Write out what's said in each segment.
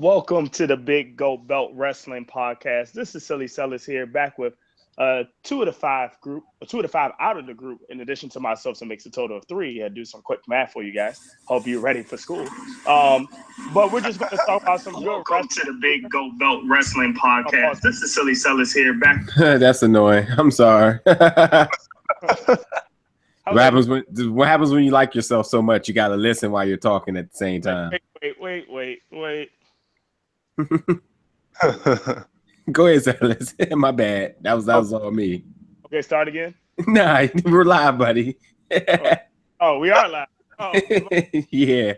Welcome to the Big Gold Belt Wrestling Podcast. This is Silly Sellers here, back with two of the five out of the group, in addition to myself, so it makes a total of three. I do some quick math for you guys. Hope you're ready for school. But we're just going to talk about some good Welcome to the Big Gold Belt Wrestling Podcast. This is Silly Sellers here, back. That's annoying. I'm sorry. What happens when you like yourself so much you got to listen while you're talking at the same time? Wait. Go ahead, Silas. My bad. That was all me. Okay, start again. Nah, we're live, buddy. Oh, we are live. Oh, yeah.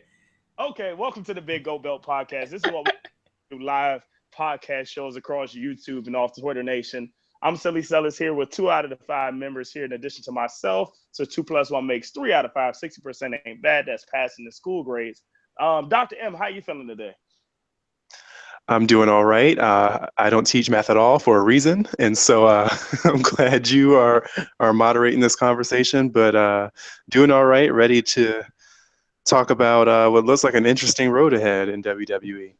Okay, welcome to the Big Gold Belt Podcast. This is what we do, live podcast shows across YouTube and off Twitter Nation. I'm Silly Sellers here with 2 out of the 5 members here in addition to myself. So 2 + 1 makes 3 out of 5. 60% ain't bad. That's passing the school grades. Dr. M, how you feeling today? I'm doing all right. I don't teach math at all for a reason, and so I'm glad you are moderating this conversation. But doing all right, ready to talk about what looks like an interesting road ahead in WWE.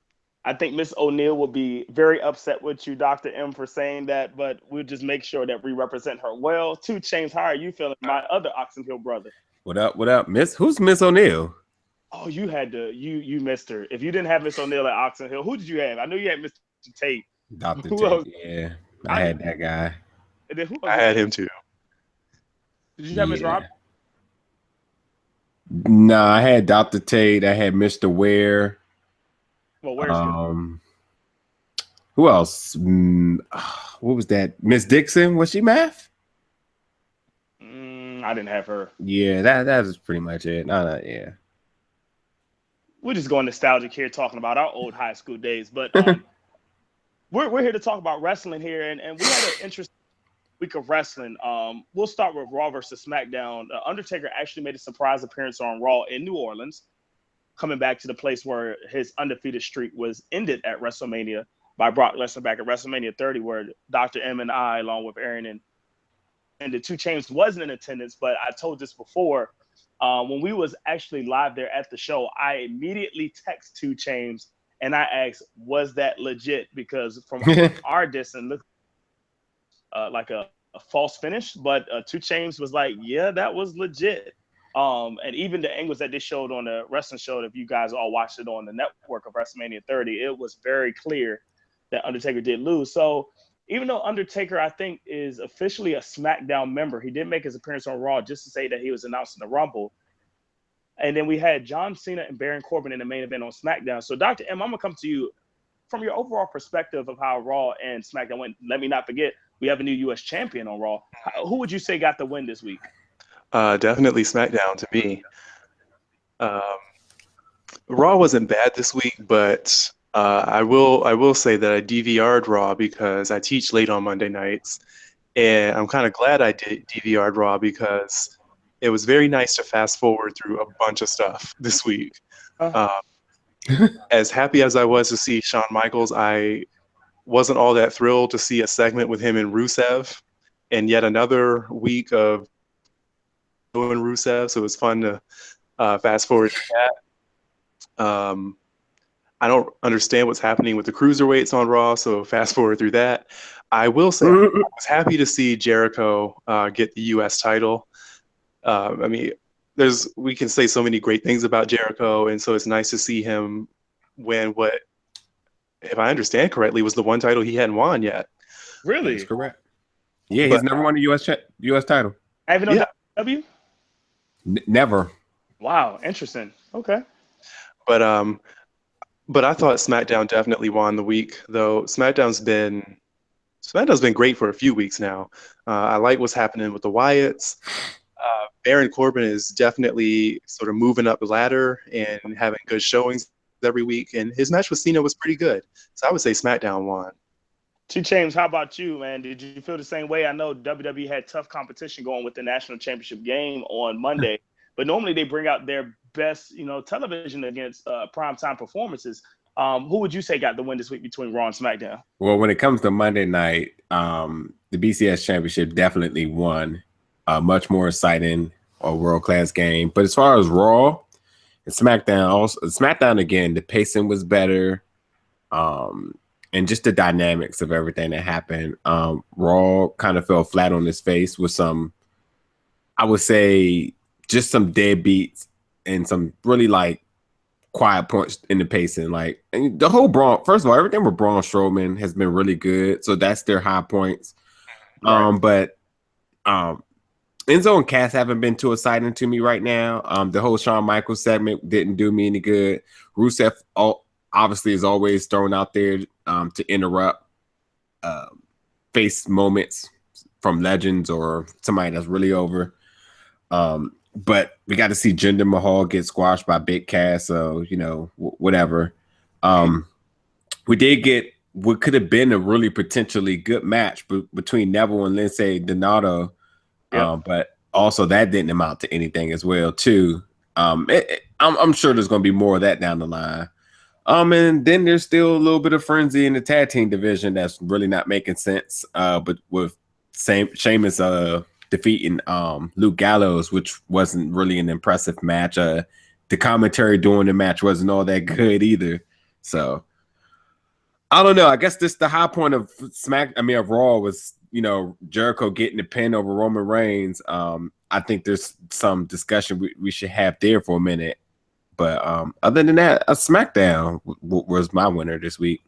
I think Miss O'Neill will be very upset with you, Dr. M, for saying that, but we'll just make sure that we represent her well. 2 Chainz, how are you feeling? My other Oxon Hill brother. What up, Miss? Who's Miss O'Neill? Oh, you had to, you missed her. If you didn't have Miss O'Neill at Oxon Hill, who did you have? I knew you had Mr. Tate. Dr. Who Tate, else? yeah. I had that guy. And then who I had him too. Did you have Miss Rob? No, I had Dr. Tate. I had Mr. Ware. Well, where's who else? What was that? Miss Dixon? Was she math? I didn't have her. Yeah, that was pretty much it. Yeah. We're just going nostalgic here, talking about our old high school days. But we're here to talk about wrestling here, and we had an interesting week of wrestling. We'll start with Raw versus Smackdown. Undertaker actually made a surprise appearance on Raw in New Orleans, coming back to the place where his undefeated streak was ended at WrestleMania by Brock Lesnar back at WrestleMania 30, where Dr. M and I, along with Aaron and the 2 Chainz, wasn't in attendance. But I told this before. When we was actually live there at the show, I immediately text 2 Chainz and I asked, was that legit? Because from our distance, looked like a false finish, but 2 Chainz was like, yeah, that was legit. And even the angles that they showed on the wrestling show, if you guys all watched it on the network of WrestleMania 30, it was very clear that Undertaker did lose. So even though Undertaker, I think, is officially a SmackDown member, he did make his appearance on Raw just to say that he was announced in the Rumble. And then we had John Cena and Baron Corbin in the main event on SmackDown. So, Dr. M, I'm going to come to you from your overall perspective of how Raw and SmackDown went. Let me not forget, we have a new U.S. champion on Raw. Who would you say got the win this week? Definitely SmackDown to me. Raw wasn't bad this week, but I will say that I DVR'd Raw because I teach late on Monday nights, and I'm kind of glad I did DVR'd Raw because it was very nice to fast forward through a bunch of stuff this week. As happy as I was to see Shawn Michaels, I wasn't all that thrilled to see a segment with him and Rusev, and yet another week of doing Rusev, so it was fun to fast forward to that. I don't understand what's happening with the cruiserweights on Raw, so fast forward through that. I will say I was happy to see Jericho get the U.S. title. I mean, we can say so many great things about Jericho, and so it's nice to see him win what, if I understand correctly, was the one title he hadn't won yet. Really? That's correct. Yeah, he's never won the U.S. title. I haven't on W? Never. Wow, interesting. Okay. But I thought SmackDown definitely won the week, though. SmackDown's been great for a few weeks now. I like what's happening with the Wyatts. Baron Corbin is definitely sort of moving up the ladder and having good showings every week, and his match with Cena was pretty good. So I would say SmackDown won. 2 Chainz, how about you, man? Did you feel the same way? I know WWE had tough competition going with the national championship game on Monday, but normally they bring out their best, television against primetime performances. Who would you say got the win this week between Raw and SmackDown? Well, when it comes to Monday night, the BCS championship definitely won. Much more exciting, a world-class game. But as far as Raw and SmackDown, again, the pacing was better. and just the dynamics of everything that happened. Raw kind of fell flat on his face with some, I would say, just some deadbeats and some really like quiet points in the pacing. Like, and the whole Braun, first of all, everything with Braun Strowman has been really good. So that's their high points. Right. But Enzo and Cass haven't been too exciting to me right now. The whole Shawn Michaels segment didn't do me any good. Rusev obviously is always thrown out there to interrupt face moments from legends or somebody that's really over. But we got to see Jinder Mahal get squashed by Big Cass, so whatever. We did get what could have been a really potentially good match between Neville and Lindsay Donato. Yep. But also that didn't amount to anything as well, too. I'm sure there's going to be more of that down the line. And then there's still a little bit of frenzy in the tag team division that's really not making sense. But with Sheamus defeating Luke Gallows, which wasn't really an impressive match. The commentary during the match wasn't all that good either. So I don't know. I guess this the high point of of Raw was Jericho getting the pin over Roman Reigns. I think there's some discussion we should have there for a minute. But other than that, a SmackDown was my winner this week.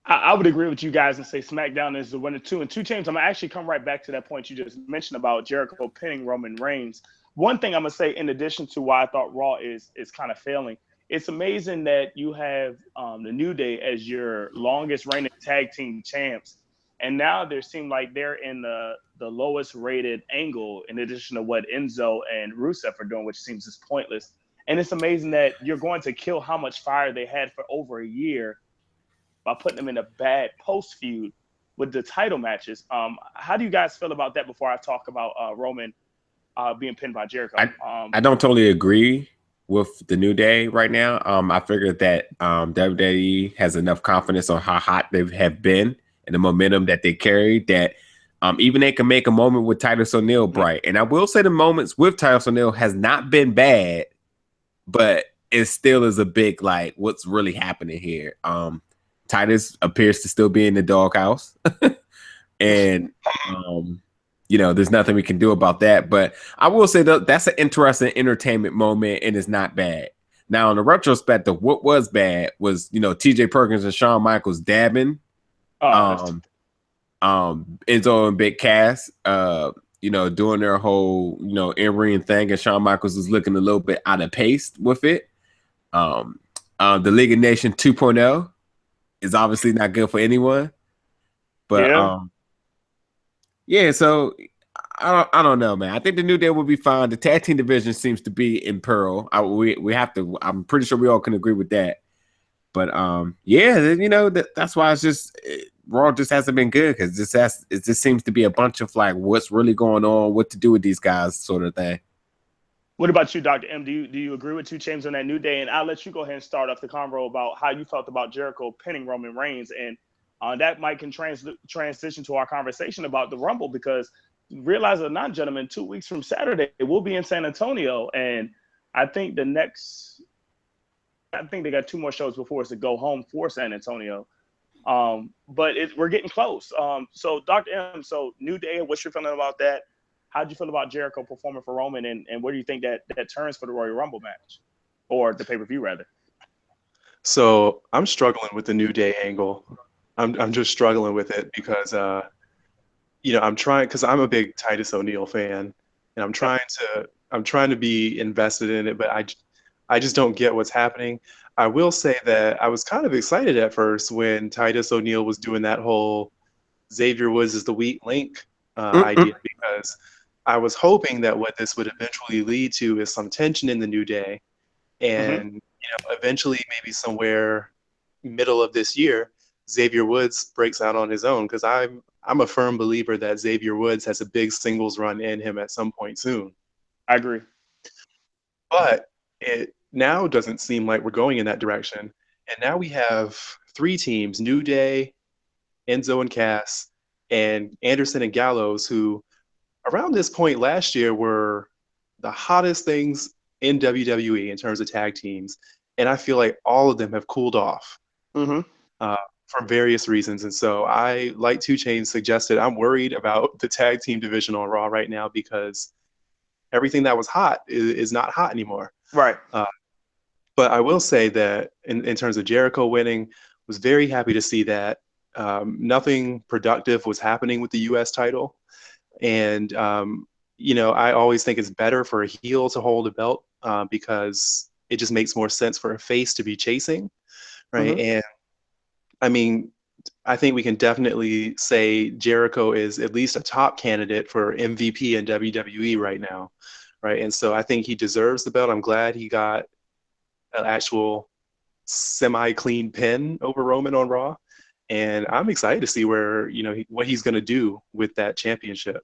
I would agree with you guys and say SmackDown is the winner too. And 2 Chainz, I'm gonna actually come right back to that point you just mentioned about Jericho pinning Roman Reigns. One thing I'm gonna say, in addition to why I thought Raw is kind of failing, it's amazing that you have the New Day as your longest reigning tag team champs, and now they seem like they're in the lowest rated angle, in addition to what Enzo and Rusev are doing, which seems just pointless. And it's amazing that you're going to kill how much fire they had for over a year by putting them in a bad post feud with the title matches. How do you guys feel about that before I talk about Roman being pinned by Jericho? I don't totally agree with the New Day right now. I figured that WWE has enough confidence on how hot they have been and the momentum that they carry that even they can make a moment with Titus O'Neil bright. And I will say the moments with Titus O'Neil has not been bad, but it still is a big, like, what's really happening here? Titus appears to still be in the doghouse. And, there's nothing we can do about that. But I will say that's an interesting entertainment moment, and it's not bad. Now, in the retrospective, what was bad was, TJ Perkins and Shawn Michaels dabbing. Enzo and Big Cass, doing their whole, in-ring thing, and Shawn Michaels was looking a little bit out of pace with it. The League of Nations 2.0 is obviously not good for anyone. But so I don't know, man. I think the New Day will be fine. The tag team division seems to be in peril. We have to. I'm pretty sure we all can agree with that. But that's why it's just Raw just hasn't been good, because it just seems to be a bunch of like what's really going on, what to do with these guys, sort of thing. What about you, Dr. M? Do you agree with 2 Chainz on that New Day? And I'll let you go ahead and start off the convo about how you felt about Jericho pinning Roman Reigns, and that might can transition to our conversation about the Rumble, because realize it or not, gentlemen, 2 weeks from Saturday, we'll be in San Antonio, and I think they got 2 more shows before us to go home for San Antonio. But we're getting close. So Dr. M, so New Day, what's your feeling about that? How'd you feel about Jericho performing for Roman, and where do you think that turns for the Royal Rumble match, or the pay-per-view rather? So I'm struggling with the New Day angle. I'm just struggling with it because I'm trying, because I'm a big Titus O'Neil fan, and I'm trying to be invested in it, but I just don't get what's happening. I will say that I was kind of excited at first when Titus O'Neil was doing that whole Xavier Woods is the weak link idea, because I was hoping that what this would eventually lead to is some tension in the New Day, and eventually maybe somewhere middle of this year, Xavier Woods breaks out on his own, because I'm a firm believer that Xavier Woods has a big singles run in him at some point soon. I agree. But it now doesn't seem like we're going in that direction. And now we have 3 teams, New Day, Enzo and Cass, and Anderson and Gallows, who around this point last year were the hottest things in WWE in terms of tag teams. And I feel like all of them have cooled off. Mm-hmm. for various reasons. And so I, like 2 Chainz suggested, I'm worried about the tag team division on Raw right now because everything that was hot is not hot anymore. Right. But I will say that in terms of Jericho winning, was very happy to see that. Nothing productive was happening with the U.S. title. And, I always think it's better for a heel to hold a belt because it just makes more sense for a face to be chasing. Right. Mm-hmm. And I mean, I think we can definitely say Jericho is at least a top candidate for MVP in WWE right now. Right. And so I think he deserves the belt. I'm glad he got an actual semi-clean pin over Roman on Raw. And I'm excited to see where, what he's going to do with that championship.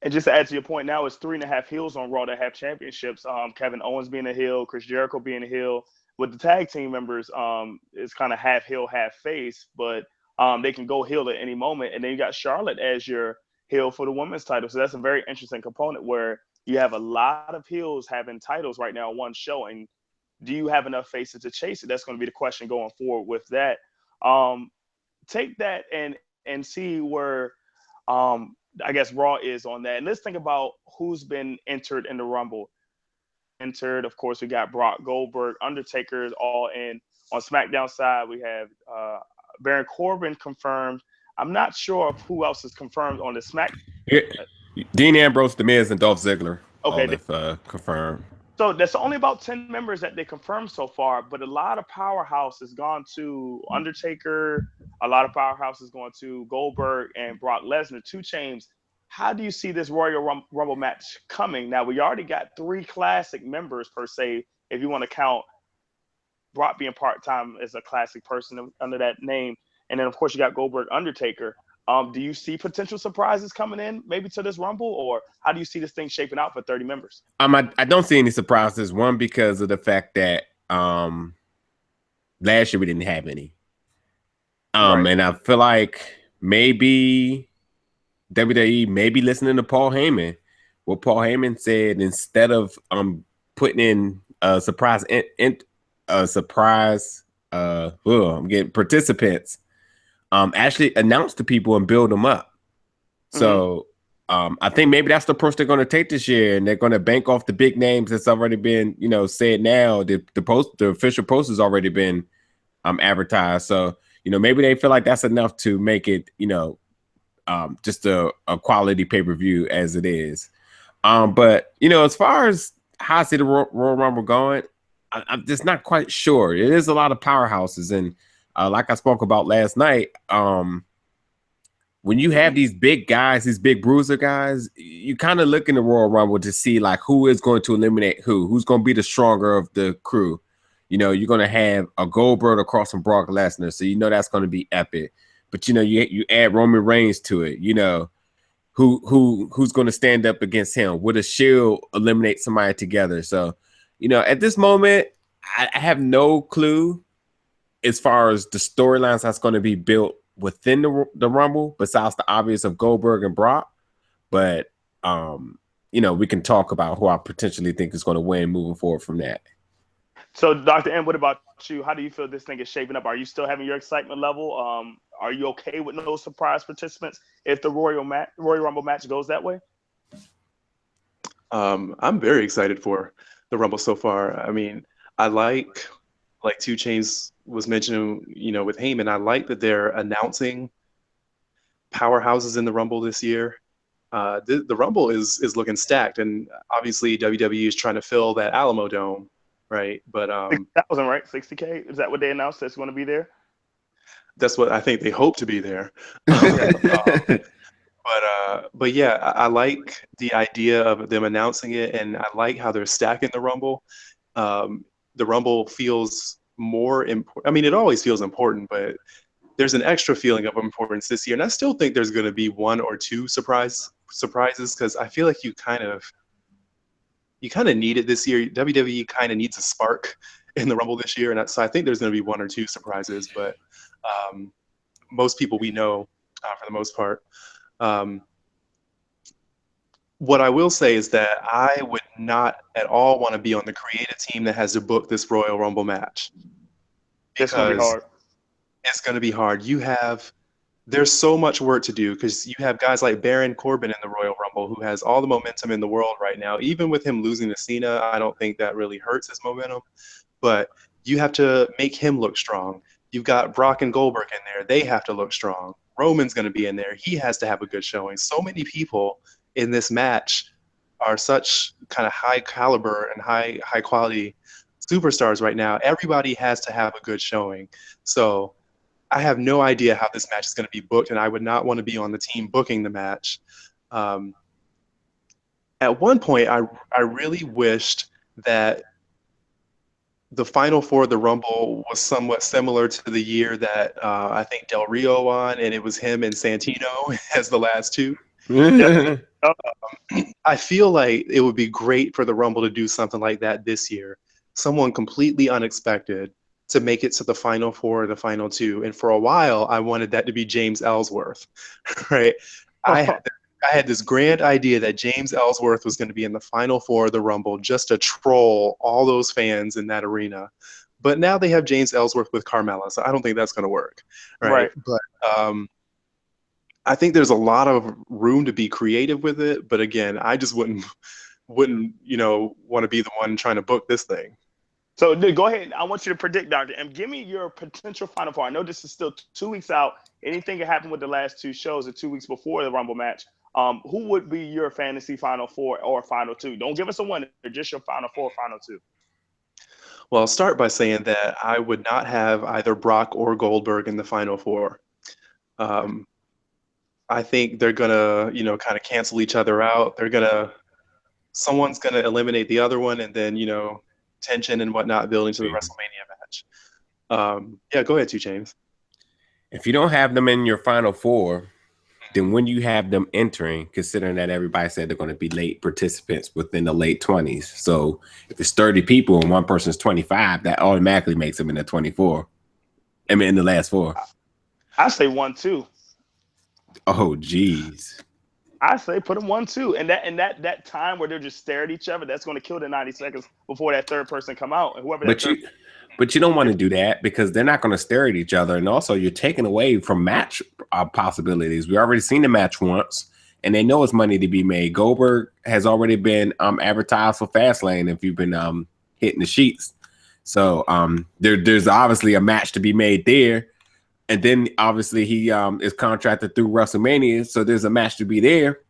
And just to add to your point, now it's 3.5 heels on Raw that have championships. Kevin Owens being a heel, Chris Jericho being a heel. With the tag team members, it's kind of half heel, half face, but they can go heel at any moment. And then you got Charlotte as your heel for the women's title. So that's a very interesting component where you have a lot of heels having titles right now on one show. And do you have enough faces to chase it? That's going to be the question going forward with that. Take that and see where I guess Raw is on that. And let's think about who's been entered in the Rumble. Of course, we got Brock, Goldberg, Undertaker all in. On SmackDown side, we have Baron Corbin confirmed. I'm not sure of who else is confirmed on the Smack. Yeah. Dean Ambrose, The Miz, and Dolph Ziggler. Okay, all confirmed. So that's only about 10 members that they confirmed so far, but a lot of powerhouse has gone to Undertaker. A lot of powerhouse is going to Goldberg and Brock Lesnar, 2 Chainz. How do you see this Royal Rumble match coming? Now, we already got 3 classic members, per se, if you want to count Brock being part-time as a classic person under that name. And then, of course, you got Goldberg, Undertaker. Do you see potential surprises coming in maybe to this Rumble, or how do you see this thing shaping out for 30 members? I don't see any surprises. One, because of the fact that last year we didn't have any. Right. And I feel like maybe WWE may be listening to Paul Heyman. What Paul Heyman said, instead of putting in a surprise I'm getting participants, actually announce to people and build them up. So I think maybe that's the approach they're going to take this year, and they're going to bank off the big names that's already been, said now. The official post has already been advertised. So, maybe they feel like that's enough to make it, just a quality pay-per-view as it is. But, as far as how I see the Royal Rumble going, I'm just not quite sure. It is a lot of powerhouses, and like I spoke about last night, when you have these big guys, these big bruiser guys, you kind of look in the Royal Rumble to see like who is going to eliminate who's going to be the stronger of the crew. You're going to have a Goldberg across from Brock Lesnar, so that's going to be epic. But you add Roman Reigns to it. Who's going to stand up against him? Would a Shield eliminate somebody together? So, at this moment, I have no clue as far as the storylines that's going to be built within the Rumble, besides the obvious of Goldberg and Brock. But, we can talk about who I potentially think is going to win moving forward from that. So, Dr. M, what about you? How do you feel this thing is shaping up? Are you still having your excitement level? Are you okay with no surprise participants if the Royal Rumble match goes that way? I'm very excited for the Rumble so far. I mean, I like 2 Chainz was mentioning, with Heyman, I like that they're announcing powerhouses in the Rumble this year. The Rumble is looking stacked, and obviously WWE is trying to fill that Alamo Dome, right? But 60,000, right? 60K. Is that what they announced that's going to be there? That's what I think they hope to be there. But yeah, I like the idea of them announcing it, and I like how they're stacking the Rumble. The Rumble feels more important. I mean, it always feels important, but there's an extra feeling of importance this year. And I still think there's going to be 1 or 2 surprises because I feel like you kind of need it this year. WWE kind of needs a spark in the Rumble this year, and so I think there's going to be 1 or 2 surprises. But most people we know, for the most part. What I will say is that I would not at all want to be on the creative team that has to book this Royal Rumble match. It's going to be hard. It's going to be hard. There's so much work to do because you have guys like Baron Corbin in the Royal Rumble who has all the momentum in the world right now. Even with him losing to Cena, I don't think that really hurts his momentum. But you have to make him look strong. You've got Brock and Goldberg in there. They have to look strong. Roman's going to be in there. He has to have a good showing. So many people in this match are such kind of high caliber and high quality superstars right now. Everybody has to have a good showing. So I have no idea how this match is going to be booked, and I would not want to be on the team booking the match. At one point, I really wished that the Final Four of the Rumble was somewhat similar to the year that I think Del Rio won, and it was him and Santino as the last two. I feel like it would be great for the Rumble to do something like that this year. Someone completely unexpected to make it to the Final Four or the Final Two. And for a while, I wanted that to be James Ellsworth, right? I had this grand idea that James Ellsworth was going to be in the Final Four of the Rumble just to troll all those fans in that arena. But now they have James Ellsworth with Carmella, so I don't think that's going to work, right? But I think there's a lot of room to be creative with it. But again, I just wouldn't want to be the one trying to book this thing. So go ahead. I want you to predict, Doctor, and give me your potential Final Four. I know this is still 2 weeks out. Anything can happen with the last two shows or 2 weeks before the Rumble match. Who would be your fantasy Final Four or Final Two? Don't give us a one, just your Final Four or Final Two. Well, I'll start by saying that I would not have either Brock or Goldberg in the Final Four. I think they're gonna, kind of cancel each other out. Someone's gonna eliminate the other one, and then, tension and whatnot building to the WrestleMania match. Go ahead, James. If you don't have them in your Final Four, then when you have them entering, considering that everybody said they're going to be late participants within the late 20s. So if it's 30 people and one person's 25, that automatically makes them in the 24. I mean, in the last four. I say 1-2. Oh, geez. I say put them 1-2, and that time where they're just staring at each other, that's going to kill the 90 seconds before that third person come out. And whoever. But you don't want to do that because they're not going to stare at each other, and also you're taking away from match possibilities. We already seen the match once, and they know it's money to be made. Goldberg has already been advertised for Fastlane if you've been hitting the sheets. So there's obviously a match to be made there. And then obviously he is contracted through WrestleMania, so there's a match to be there.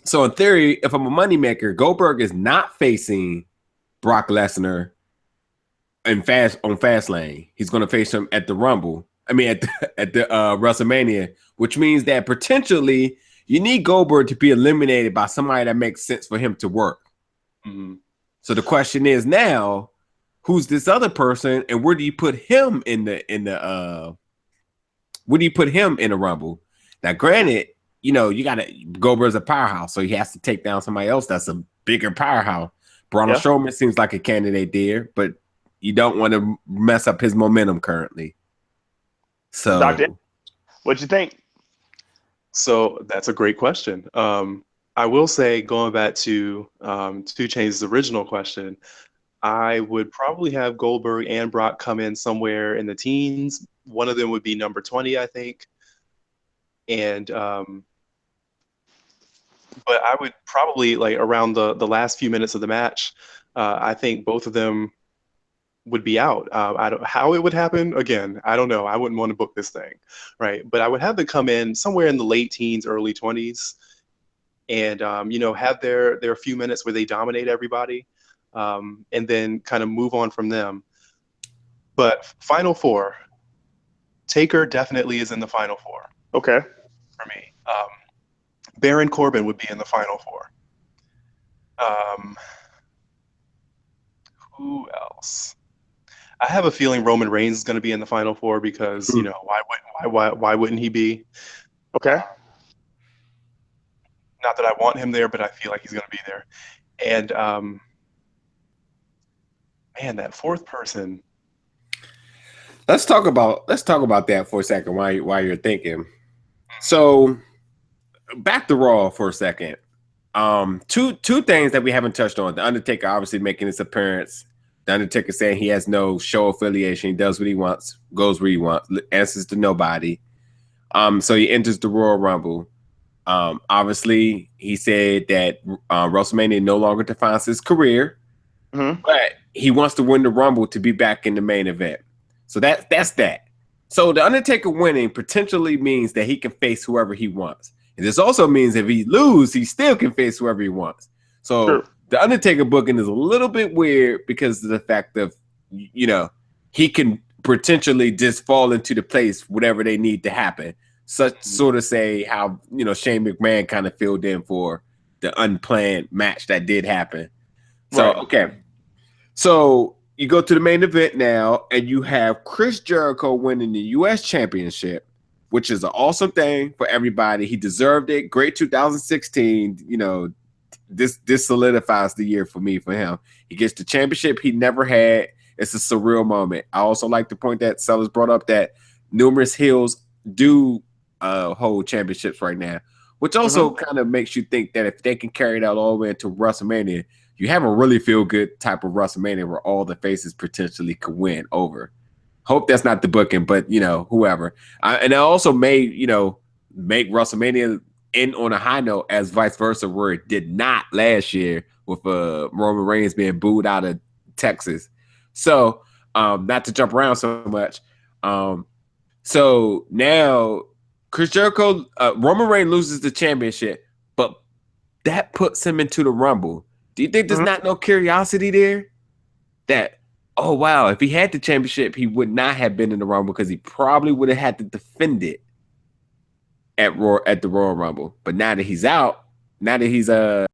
So in theory, if I'm a moneymaker, Goldberg is not facing Brock Lesnar on Fastlane. He's going to face him at the Rumble. I mean, at the WrestleMania, which means that potentially you need Goldberg to be eliminated by somebody that makes sense for him to work. Mm-hmm. So the question is now, who's this other person, and where do you put him in the where do you put him in a Rumble? Now, granted, Goldberg's a powerhouse, so he has to take down somebody else that's a bigger powerhouse. Braun Strowman seems like a candidate there, but you don't want to mess up his momentum currently. So, Doctor, what'd you think? So that's a great question. I will say, going back to 2 Chainz's original question, I would probably have Goldberg and Brock come in somewhere in the teens. One of them would be number 20, I think. And but I would probably, like, around the last few minutes of the match, I think both of them would be out. How it would happen, again, I don't know. I wouldn't want to book this thing, right? But I would have them come in somewhere in the late teens, early 20s, and have their few minutes where they dominate everybody, and then kind of move on from them. But Final Four, Taker definitely is in the Final Four. Okay. For me. Baron Corbin would be in the Final Four. Who else? I have a feeling Roman Reigns is going to be in the Final Four because, why wouldn't he be? Okay. Not that I want him there, but I feel like he's going to be there. And that fourth person. Let's talk about that for a second while you're thinking. So back to Raw for a second. Two things that we haven't touched on. The Undertaker obviously making his appearance The Undertaker saying he has no show affiliation. He does what he wants, goes where he wants, answers to nobody. So he enters the Royal Rumble. Obviously, he said that WrestleMania no longer defines his career, but he wants to win the Rumble to be back in the main event. So that's that. So the Undertaker winning potentially means that he can face whoever he wants. And this also means if he loses, he still can face whoever he wants. So the Undertaker booking is a little bit weird because of the fact of, he can potentially just fall into the place whatever they need to happen. Sort of say how, Shane McMahon kind of filled in for the unplanned match that did happen. So, okay. So you go to the main event now, and you have Chris Jericho winning the U.S. Championship, which is an awesome thing for everybody. He deserved it. Great 2016. This solidifies the year for him. He gets the championship he never had. It's a surreal moment. I also like to point that Sellers brought up that numerous heels do hold championships right now, which also kind of makes you think that if they can carry that all the way into WrestleMania, you have a really feel good type of WrestleMania where all the faces potentially could win over. Hope that's not the booking, but whoever. And it also may, make WrestleMania end on a high note as vice versa, where it did not last year with Roman Reigns being booed out of Texas. So not to jump around so much. So now Chris Jericho, Roman Reigns loses the championship, but that puts him into the Rumble. Do you think there's not no curiosity there? That, oh, wow, if he had the championship, he would not have been in the Rumble because he probably would have had to defend it at the Royal Rumble. But now that he's out, now that he's doesn't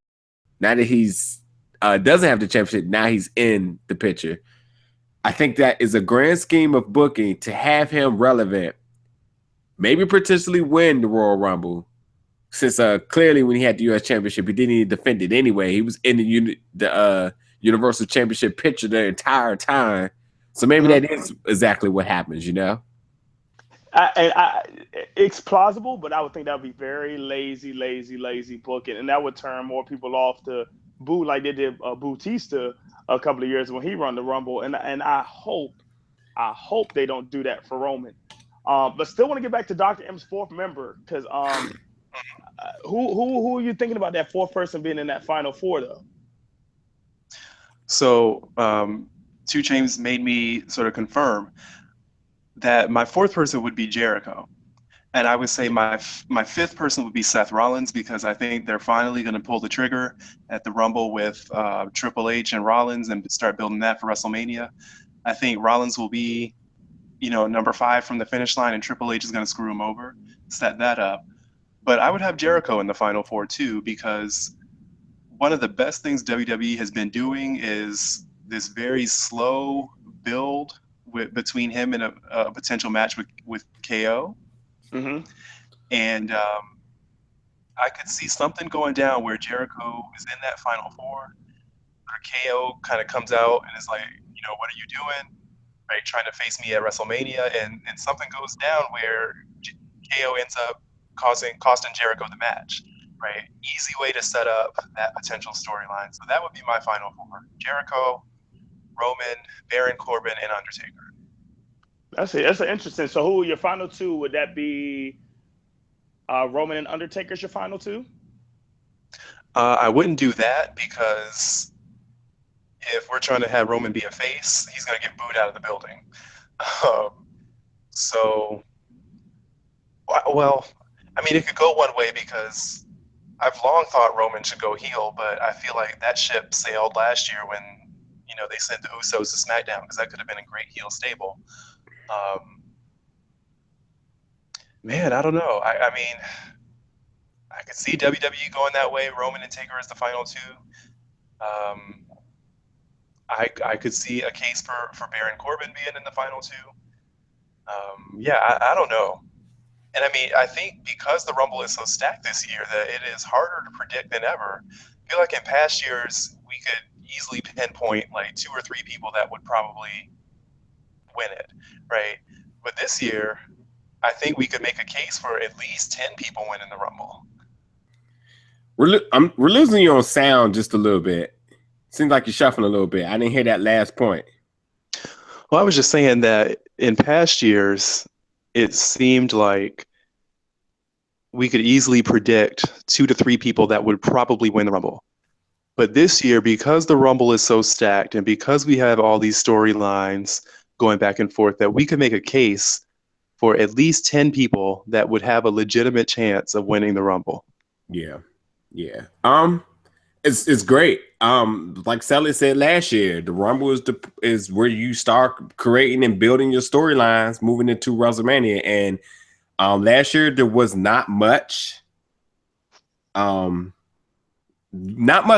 have the championship, now he's in the picture. I think that is a grand scheme of booking to have him relevant, maybe potentially win the Royal Rumble. Since clearly when he had the U.S. Championship, he didn't even defend it anyway. He was in the Universal Championship picture the entire time. So maybe that is exactly what happens, It's plausible, but I would think that would be very lazy booking. And that would turn more people off to boo like they did Bautista a couple of years when he run the Rumble. And I hope they don't do that for Roman. But still want to get back to Dr. M's fourth member because who are you thinking about that fourth person being in that final four though? So 2 Chainz made me sort of confirm that my fourth person would be Jericho, and I would say my fifth person would be Seth Rollins, because I think they're finally going to pull the trigger at the Rumble with Triple H and Rollins and start building that for WrestleMania. I think Rollins will be number 5 from the finish line, and Triple H is going to screw him over, set that up. But I would have Jericho in the final four too, because one of the best things WWE has been doing is this very slow build between him and a potential match with KO. And I could see something going down where Jericho is in that final four, where KO kind of comes out and is like, what are you doing? Right, trying to face me at WrestleMania, and something goes down where KO ends up costing Jericho the match. Right, easy way to set up that potential storyline. So that would be my final four: Jericho, Roman, Baron Corbin, and Undertaker. That's it. That's interesting. So who are your final two? Would that be Roman and Undertaker as your final two? I wouldn't do that, because if we're trying to have Roman be a face, he's going to get booed out of the building. It could go one way, because I've long thought Roman should go heel, but I feel like that ship sailed last year when, they sent the Usos to SmackDown, because that could have been a great heel stable. I don't know. I could see WWE going that way, Roman and Taker as the final two. I could see a case for Baron Corbin being in the final two. I don't know. And I think because the Rumble is so stacked this year that it is harder to predict than ever. I feel like in past years we could easily pinpoint like 2 or 3 people that would probably win it, right? But this year, I think we could make a case for at least 10 people winning the Rumble. We're losing you on sound just a little bit. Seems like you're shuffling a little bit. I didn't hear that last point. Well, I was just saying that in past years, it seemed like we could easily predict 2 to 3 people that would probably win the Rumble. But this year, because the Rumble is so stacked and because we have all these storylines going back and forth, that we could make a case for at least 10 people that would have a legitimate chance of winning the Rumble. Yeah. It's great. Like Sally said last year, the Rumble is where you start creating and building your storylines moving into WrestleMania. And last year there was not much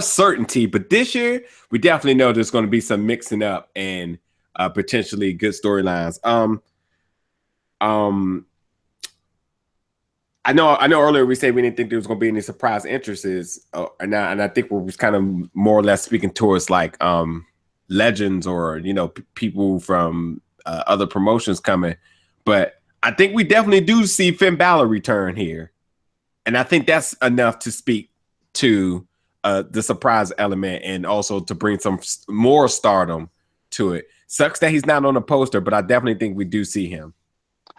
certainty, but this year we definitely know there's going to be some mixing up and potentially good storylines. I know earlier we said we didn't think there was going to be any surprise entrances, and I think we're kind of more or less speaking towards like legends or people from other promotions coming, but I think we definitely do see Finn Balor return here, and I think that's enough to speak to the surprise element and also to bring some more stardom to it. Sucks that he's not on the poster, but I definitely think we do see him.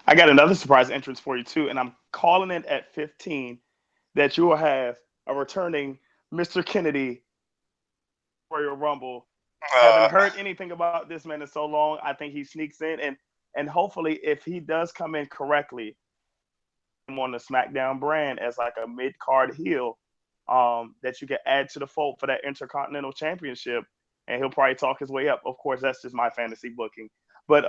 I got another surprise entrance for you too, and I'm calling it at 15 that you will have a returning Mr. Kennedy for your Rumble. Haven't heard anything about this man in so long. I think he sneaks in, and hopefully, if he does come in correctly, on the SmackDown brand as like a mid-card heel, that you can add to the fold for that Intercontinental Championship, and he'll probably talk his way up. Of course, that's just my fantasy booking. But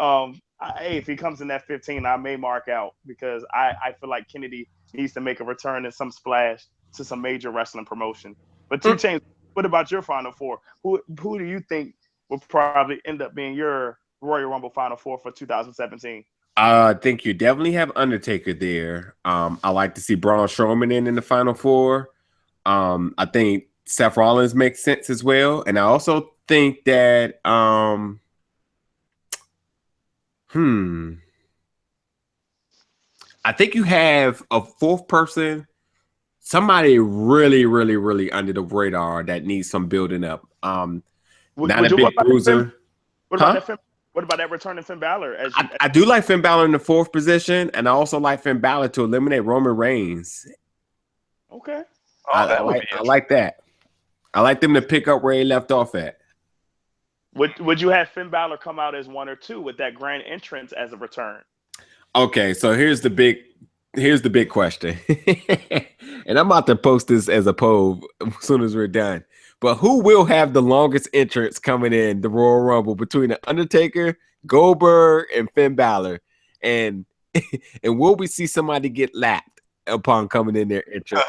hey, if he comes in at 15, I may mark out because I feel like Kennedy needs to make a return and some splash to some major wrestling promotion. But 2 Chainz, what about your Final Four? Who do you think will probably end up being your Royal Rumble Final Four for 2017? I think you definitely have Undertaker there. I like to see Braun Strowman in the Final Four. I think Seth Rollins makes sense as well, and I also think that I think you have a 4th person, somebody really, really, really under the radar that needs some building up. Not a big bruiser. What about that returning Finn Balor? I do like Finn Balor in the 4th position, and I also like Finn Balor to eliminate Roman Reigns. Okay. I like that. I like them to pick up where he left off at. Would you have Finn Balor come out as 1 or 2 with that grand entrance as a return? Okay, so here's the big question. And I'm about to post this as a poll as soon as we're done. But who will have the longest entrance coming in the Royal Rumble between the Undertaker, Goldberg, and Finn Balor? And will we see somebody get lapped upon coming in their entrance?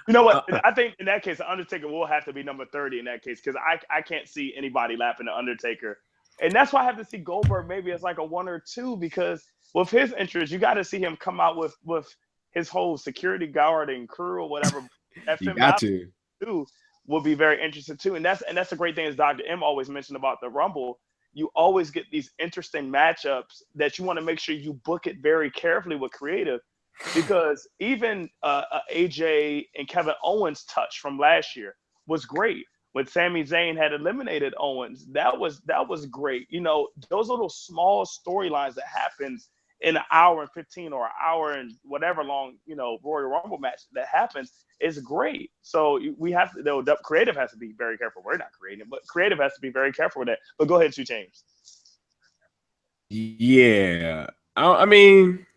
You know what? I think in that case, the Undertaker will have to be number 30 in that case because I can't see anybody lapping the Undertaker. And that's why I have to see Goldberg maybe as like a 1 or 2 because with his entrance, you got to see him come out with his whole security guard and crew or whatever. You got to. Will be very interesting too. And that's a great thing as Dr. M always mentioned about the Rumble. You always get these interesting matchups that you want to make sure you book it very carefully with creative. Because even AJ and Kevin Owens touch from last year was great. When Sami Zayn had eliminated Owens, that was great. Those little small storylines that happens in an hour and 15 or an hour and whatever long, Royal Rumble match that happens is great. So we have to, creative has to be very careful. We're not creative, but creative has to be very careful with that. But go ahead, 2 Chainz. Yeah. I mean,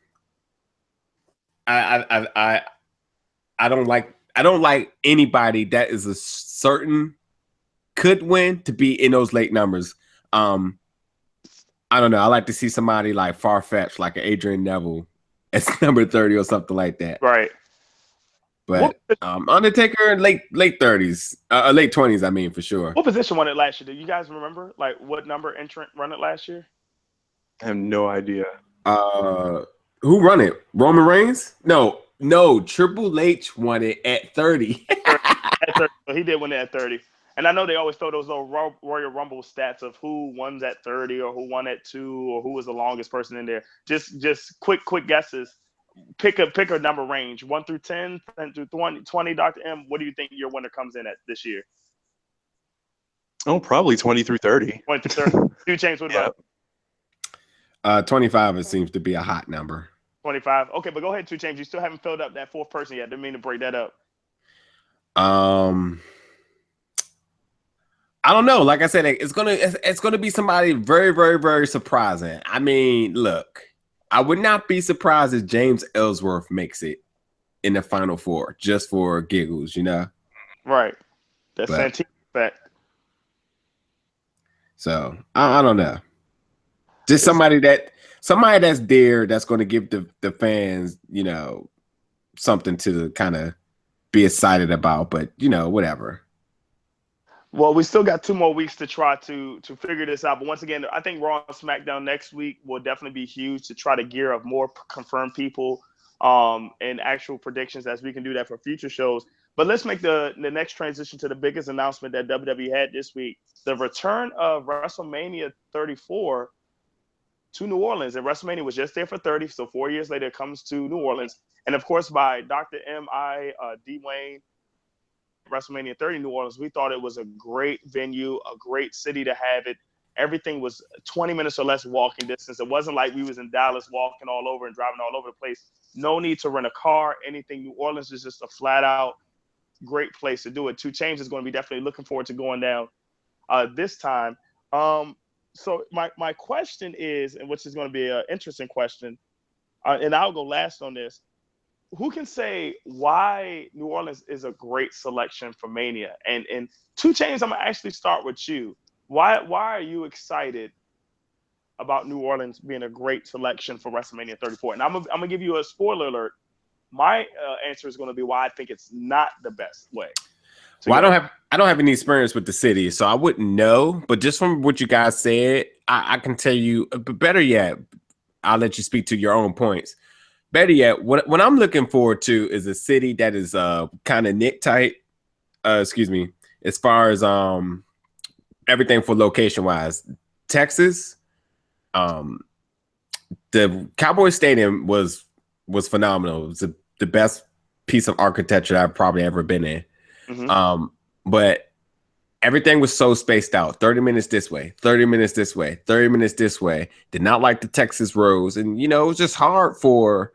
I don't like anybody that is a certain could win to be in those late numbers. I don't know. I like to see somebody like far-fetched, like an Adrian Neville as number 30 or something like that. Right. But Undertaker in late 30s, late 20s, I mean, for sure. What position won it last year? Do you guys remember? Like what number entrant run it last year? I have no idea. Who run it? Roman Reigns? No. Triple H won it at 30. At 30. So he did win it at 30. And I know they always throw those little Royal Rumble stats of who won at 30 or who won at 2 or who was the longest person in there. Just quick guesses. Pick a number range, 1 through 10, 10 through 20. Dr. M, what do you think your winner comes in at this year? Oh, probably 20 through 30. 20 through 30. 2 Chainz, what about? 25, it seems to be a hot number. 25. Okay, but go ahead, 2 Chainz. You still haven't filled up that fourth person yet. Didn't mean to break that up. I don't know. Like I said, it's gonna be somebody very, very, very surprising. I mean, look, I would not be surprised if James Ellsworth makes it in the Final Four just for giggles, you know? Right. That's Santino effect. So I don't know. Just somebody that's there that's going to give the fans, you know, something to kind of be excited about. But you know, whatever. Well, we still got 2 more weeks to try to figure this out. But once again, I think Raw and SmackDown next week will definitely be huge to try to gear up more confirmed people and actual predictions as we can do that for future shows. But let's make the next transition to the biggest announcement that WWE had this week, the return of WrestleMania 34 to New Orleans. And WrestleMania was just there for 30, so 4 years later it comes to New Orleans. And of course, by Dr. D. Wayne, WrestleMania 30 New Orleans, we thought it was a great venue, a great city to have it. Everything was 20 minutes or less walking distance. It wasn't like we was in Dallas walking all over and driving all over the place. No need to rent a car, anything. New Orleans is just a flat out great place to do it. 2 Chainz is going to be definitely looking forward to going down this time. So my question is, and which is going to be an interesting question, and I'll go last on this. Who can say why New Orleans is a great selection for Mania? And 2 Chainz, I'm gonna actually start with you. Why are you excited about New Orleans being a great selection for WrestleMania 34? And I'm gonna give you a spoiler alert. My answer is going to be why I think it's not the best way. Well, I don't have any experience with the city, so I wouldn't know. But just from what you guys said, I can tell you. But better yet, I'll let you speak to your own points. Better yet, what I'm looking forward to is a city that is kind of knit tight. Excuse me, as far as everything for location wise, Texas. The Cowboys Stadium was phenomenal. It was the best piece of architecture I've probably ever been in. Mm-hmm. But everything was so spaced out. 30 minutes this way, 30 minutes this way, 30 minutes this way. Did not like the Texas roads. And, you know, it was just hard for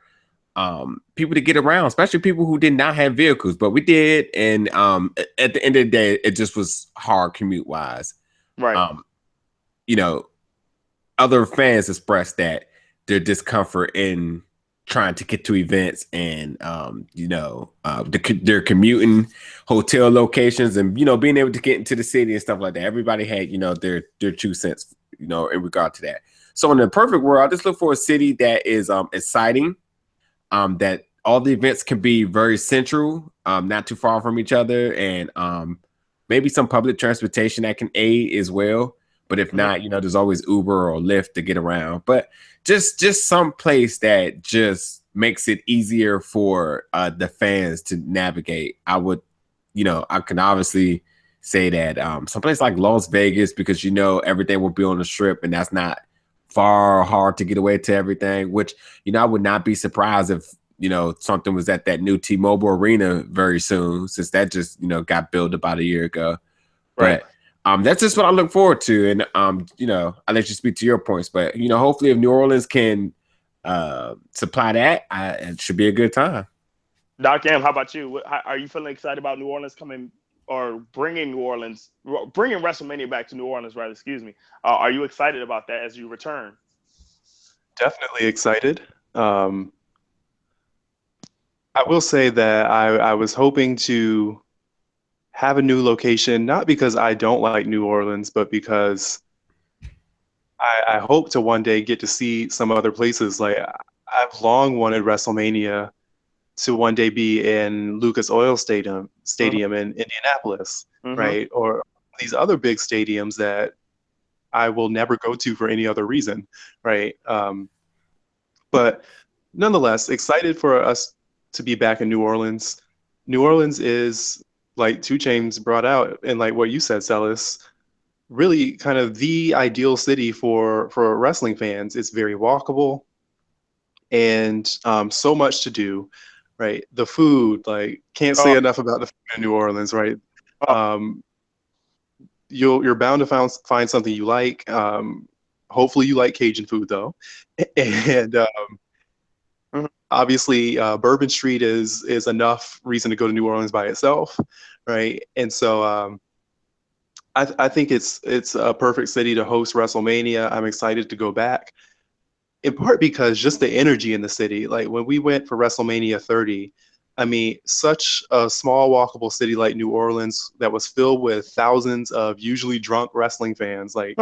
people to get around, especially people who did not have vehicles. But we did. And at the end of the day, it just was hard commute-wise. Right. You know, other fans expressed that their discomfort in trying to get to events and they're commuting hotel locations and being able to get into the city and stuff like that. Everybody had their 2 cents in regard to that. So in the perfect world, I just look for a city that is exciting, that all the events can be very central, not too far from each other, and maybe some public transportation that can aid as well. But if not, there's always Uber or Lyft to get around. But just some place that just makes it easier for the fans to navigate. I would, I can obviously say that someplace like Las Vegas, because everything will be on the Strip, and that's not hard to get away to everything. Which I would not be surprised if something was at that new T-Mobile Arena very soon, since that just got built about a year ago. Right. But that's just what I look forward to. And, I'll let you speak to your points. But, hopefully if New Orleans can supply that, it should be a good time. Doc M, how about you? Are you feeling excited about New Orleans coming or bringing WrestleMania back to New Orleans, rather, excuse me. Are you excited about that as you return? Definitely excited. I will say that I was hoping to have a new location, not because I don't like New Orleans, but because I hope to one day get to see some other places. Like, I've long wanted WrestleMania to one day be in Lucas Oil Stadium in Indianapolis, right? Or these other big stadiums that I will never go to for any other reason, right? But nonetheless, excited for us to be back in New Orleans. New Orleans is, like 2 Chainz brought out, and like what you said, Celis, really kind of the ideal city for wrestling fans. It's very walkable and so much to do, right? The food, like, can't say enough about the food in New Orleans, right? you're bound to find something you like. Hopefully you like Cajun food though, and obviously Bourbon Street is enough reason to go to New Orleans by itself, right? And so I think it's a perfect city to host WrestleMania. I'm excited to go back, in part because just the energy in the city. Like when we went for WrestleMania 30, I mean, such a small, walkable city like New Orleans that was filled with thousands of usually drunk wrestling fans. Like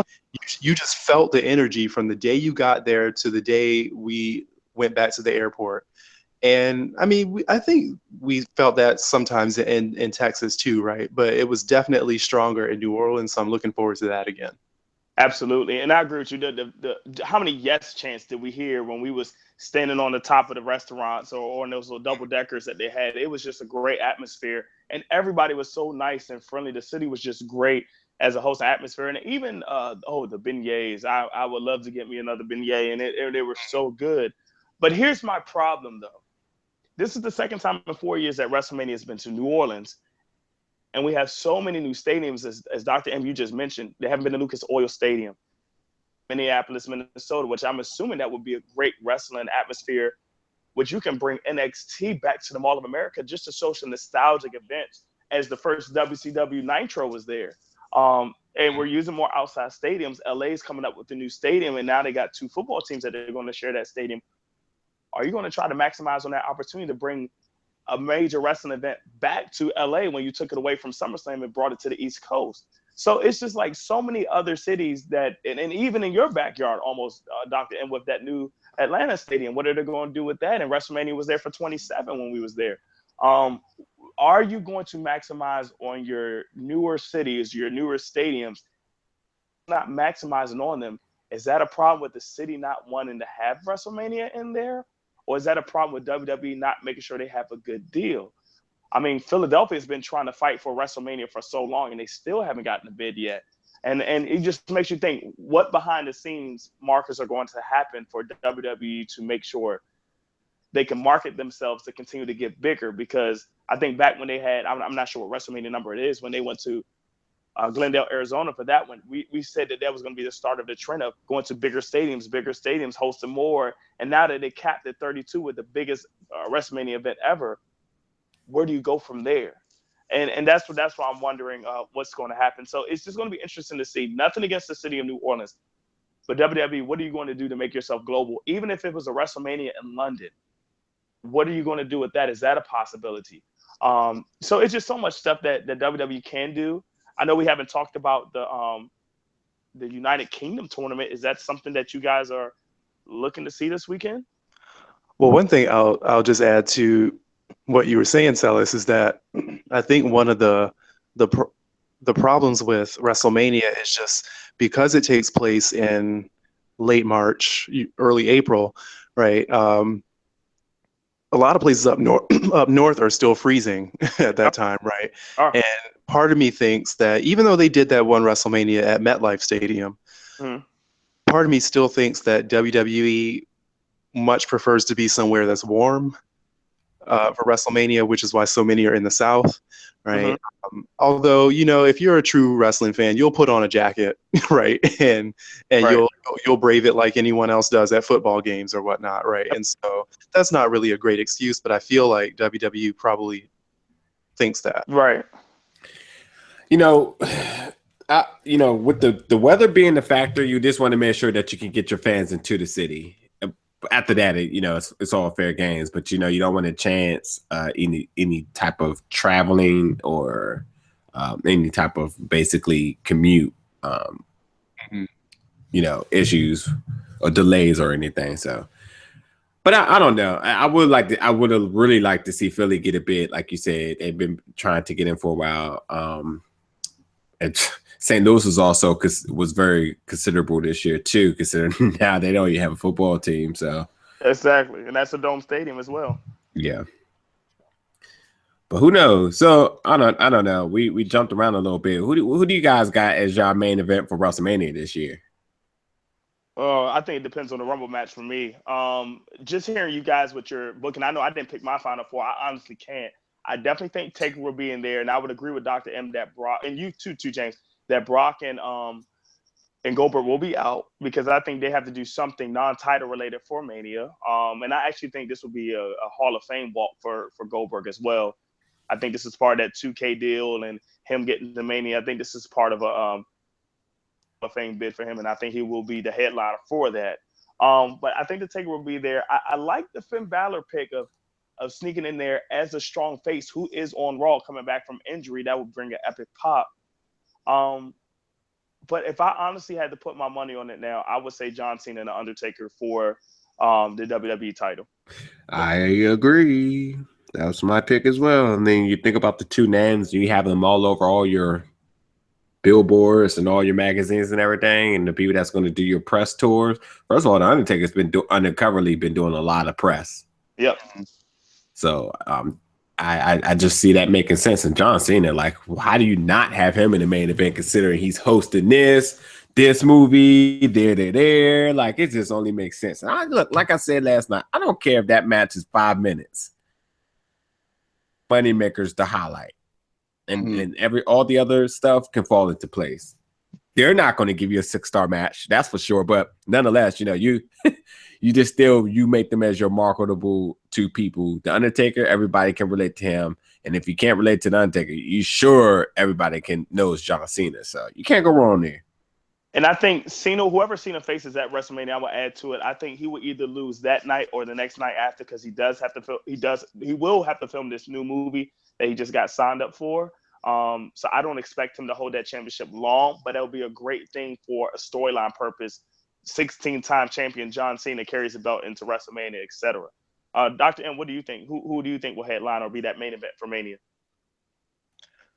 you just felt the energy from the day you got there to the day we went back to the airport. And I mean, I think we felt that sometimes in Texas too, right? But it was definitely stronger in New Orleans. So I'm looking forward to that again. Absolutely, and I agree with you. The how many yes chants did we hear when we was standing on the top of the restaurants or on those little double deckers that they had? It was just a great atmosphere, and everybody was so nice and friendly. The city was just great as a host atmosphere, and even the beignets. I would love to get me another beignet, and they were so good. But here's my problem, though. This is the second time in 4 years that WrestleMania has been to New Orleans. And we have so many new stadiums, as Dr. M, you just mentioned. They haven't been to Lucas Oil Stadium, Minneapolis, Minnesota, which I'm assuming that would be a great wrestling atmosphere, which you can bring NXT back to the Mall of America just to show some nostalgic events as the first WCW Nitro was there. And we're using more outside stadiums. LA's coming up with a new stadium, and now they got 2 football teams that they're going to share that stadium. Are you going to try to maximize on that opportunity to bring a major wrestling event back to LA when you took it away from SummerSlam and brought it to the East Coast? So it's just like so many other cities that, and even in your backyard almost, Dr. M, with that new Atlanta stadium, what are they going to do with that? And WrestleMania was there for 27 when we was there. Are you going to maximize on your newer cities, your newer stadiums, not maximizing on them? Is that a problem with the city not wanting to have WrestleMania in there? Or is that a problem with WWE not making sure they have a good deal? I mean, Philadelphia has been trying to fight for WrestleMania for so long, and they still haven't gotten a bid yet. And it just makes you think, what behind the scenes markers are going to happen for WWE to make sure they can market themselves to continue to get bigger? Because I think back when they had, I'm not sure what WrestleMania number it is, when they went to Glendale, Arizona for that one, we said that was going to be the start of the trend of going to bigger stadiums, hosting more. And now that they capped at 32 with the biggest WrestleMania event ever, where do you go from there? And that's why I'm wondering what's going to happen. So it's just going to be interesting to see. Nothing against the city of New Orleans, but WWE, what are you going to do to make yourself global? Even if it was a WrestleMania in London, what are you going to do with that? Is that a possibility? So it's just so much stuff that WWE can do. I know we haven't talked about the United Kingdom tournament. Is that something that you guys are looking to see this weekend? Well, one thing I'll just add to what you were saying, Celis, is that I think one of the problems with WrestleMania is just because it takes place in late March, early April, right? A lot of places up north are still freezing at that time, right? Oh. And part of me thinks that even though they did that one WrestleMania at MetLife Stadium, part of me still thinks that WWE much prefers to be somewhere that's warm for WrestleMania, which is why so many are in the South, right? Although, if you're a true wrestling fan, you'll put on a jacket, right? And right. You'll brave it like anyone else does at football games or whatnot, right? And so that's not really a great excuse, but I feel like WWE probably thinks that. Right. With the weather being the factor, you just want to make sure that you can get your fans into the city. After that, it's all fair games, but you don't want to chance any type of traveling or any type of basically commute, issues or delays or anything. So, but I don't know. I would have really liked to see Philly get a bid, like you said. They've been trying to get in for a while. And St. Louis was very considerable this year too, considering now they don't even have a football team. So exactly, and that's a dome stadium as well. Yeah, but who knows? So I don't know. We jumped around a little bit. Who do you guys got as your main event for WrestleMania this year? I think it depends on the Rumble match for me. Just hearing you guys with your booking, I know I didn't pick my Final Four. I honestly can't. I definitely think Taker will be in there, and I would agree with Dr. M that Brock, and you too, James. that Brock and Goldberg will be out, because I think they have to do something non-title related for Mania. And I actually think this will be a Hall of Fame walk for Goldberg as well. I think this is part of that 2K deal and him getting the Mania. I think this is part of a Hall of Fame bid for him, and I think he will be the headliner for that. But I think the Taker will be there. I like the Finn Balor pick of sneaking in there as a strong face who is on Raw coming back from injury. That would bring an epic pop. But if I honestly had to put my money on it now, I would say John Cena and The Undertaker for the WWE title. I agree. That was my pick as well. And then you think about the two names, you have them all over all your billboards and all your magazines and everything, and the people that's going to do your press tours. First of all, The Undertaker's been undercoverly been doing a lot of press. Yep. So I just see that making sense. And John Cena, like, how do you not have him in the main event, considering he's hosting this movie, there? Like, it just only makes sense. And look, like I said last night, I don't care if that match is 5 minutes. Moneymaker's the highlight. And all the other stuff can fall into place. They're not going to give you a 6-star match, that's for sure. But nonetheless, you you make them as your marketable two people. The Undertaker, everybody can relate to him, and if you can't relate to the Undertaker, you sure everybody knows John Cena. So you can't go wrong there. And I think Cena, whoever Cena faces at WrestleMania, I will add to it. I think he will either lose that night or the next night after, because he will have to film this new movie that he just got signed up for. So I don't expect him to hold that championship long, but it'll be a great thing for a storyline purpose. 16-time champion John Cena carries the belt into WrestleMania, etc. Dr. M, what do you think? Who do you think will headline or be that main event for Mania?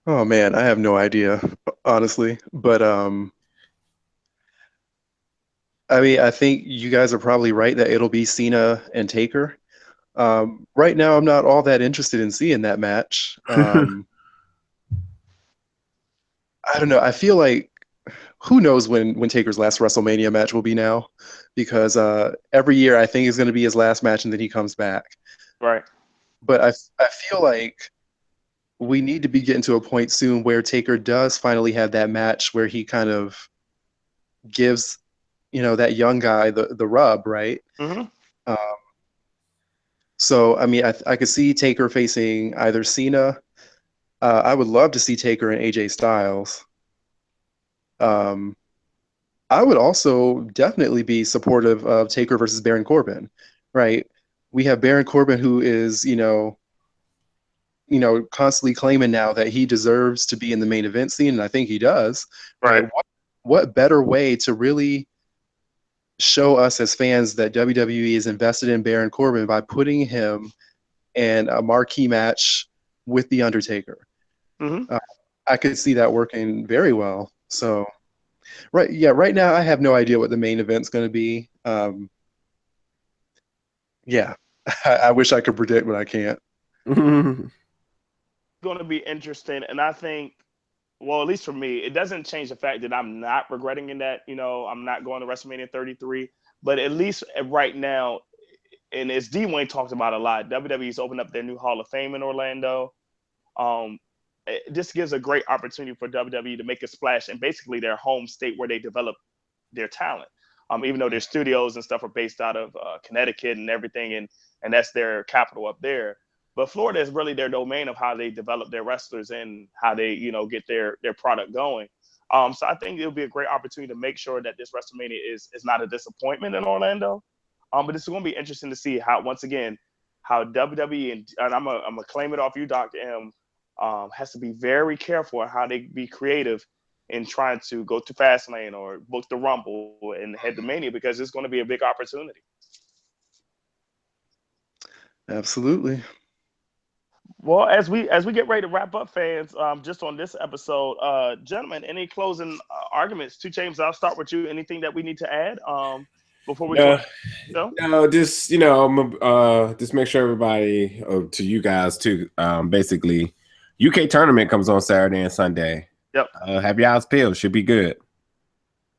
Oh man, I have no idea, honestly. But I mean, I think you guys are probably right that it'll be Cena and Taker. Right now, I'm not all that interested in seeing that match. I don't know. I feel like, who knows when Taker's last WrestleMania match will be now, because every year I think is going to be his last match and then he comes back. Right. But I feel like we need to be getting to a point soon where Taker does finally have that match where he kind of gives, that young guy the rub, right? Mm-hmm. So, I mean, I could see Taker facing either Cena. I would love to see Taker and AJ Styles. I would also definitely be supportive of Taker versus Baron Corbin, right? We have Baron Corbin, who is, constantly claiming now that he deserves to be in the main event scene, and I think he does. Right. What better way to really show us as fans that WWE is invested in Baron Corbin by putting him in a marquee match with The Undertaker? Mm-hmm. I could see that working very well. So, right now I have no idea what the main event's going to be. I wish I could predict, but I can't. Going to be interesting, and I think, well, at least for me, it doesn't change the fact that I'm not regretting in that, I'm not going to WrestleMania 33, but at least right now, and as D. Wayne talked about a lot, WWE's opened up their new Hall of Fame in Orlando. This gives a great opportunity for WWE to make a splash in basically their home state where they develop their talent. Even though their studios and stuff are based out of Connecticut and everything, and that's their capital up there. But Florida is really their domain of how they develop their wrestlers and how they, get their product going. So I think it'll be a great opportunity to make sure that this WrestleMania is not a disappointment in Orlando. But it's going to be interesting to see how WWE, and I'm going to claim it off you, Dr. M, has to be very careful on how they be creative in trying to go to Fastlane or book the Rumble and head to Mania, because it's going to be a big opportunity. Absolutely. Well, as we get ready to wrap up, fans, just on this episode, gentlemen, any closing arguments? 2 Chains, I'll start with you. Anything that we need to add before we go? No, just just make sure everybody, to you guys too. Basically, UK tournament comes on Saturday and Sunday. Yep. Have your eyes peeled. Should be good.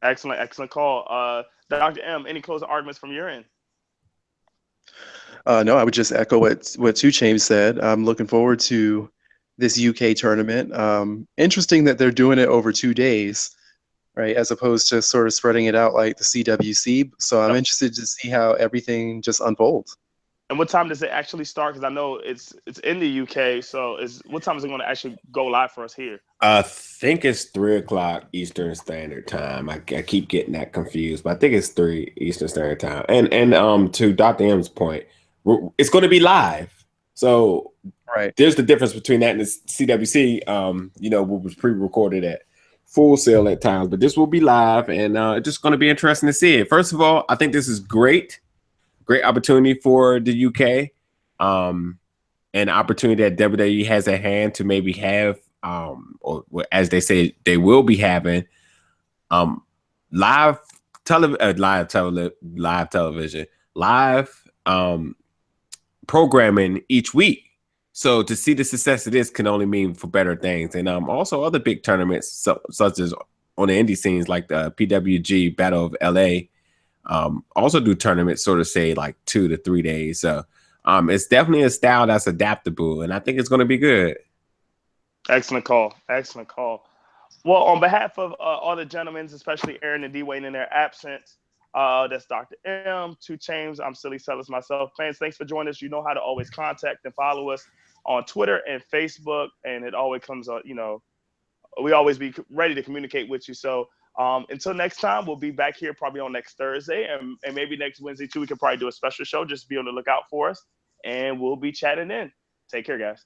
Excellent call. Dr. M, any closing arguments from your end? No, I would just echo what 2 Chains said. I'm looking forward to this UK tournament. Interesting that they're doing it over 2 days, right, as opposed to sort of spreading it out like the CWC. So I'm interested to see how everything just unfolds. And what time does it actually start? Because I know it's in the UK. So what time is it going to actually go live for us here? I think it's 3:00 Eastern Standard Time. I keep getting that confused, but I think it's 3 Eastern Standard Time. And to Dr. M's point, it's going to be live. So right, there's the difference between that and the CWC. What was pre-recorded at Full Sail at times, but this will be live, and it's just going to be interesting to see it. First of all, I think this is great opportunity for the UK, and opportunity that WWE has at hand to maybe have, or as they say, they will be having live television, programming each week. So to see the success of this can only mean for better things. And also other big tournaments, such as on the indie scenes like the PWG Battle of LA, also do tournaments sort of say like 2 to 3 days. So it's definitely a style that's adaptable, and I think it's going to be good. Excellent call. Well, on behalf of all the gentlemen, especially Aaron and D-Wayne in their absence, that's Dr. M, 2 Chains. I'm Silly Sellers myself. Fans, thanks for joining us. You know how to always contact and follow us on Twitter and Facebook, and it always comes up, we always be ready to communicate with you. So until next time, we'll be back here probably on next Thursday, and maybe next Wednesday too. We can probably do a special show. Just be on the lookout for us, and we'll be chatting in. Take care, guys.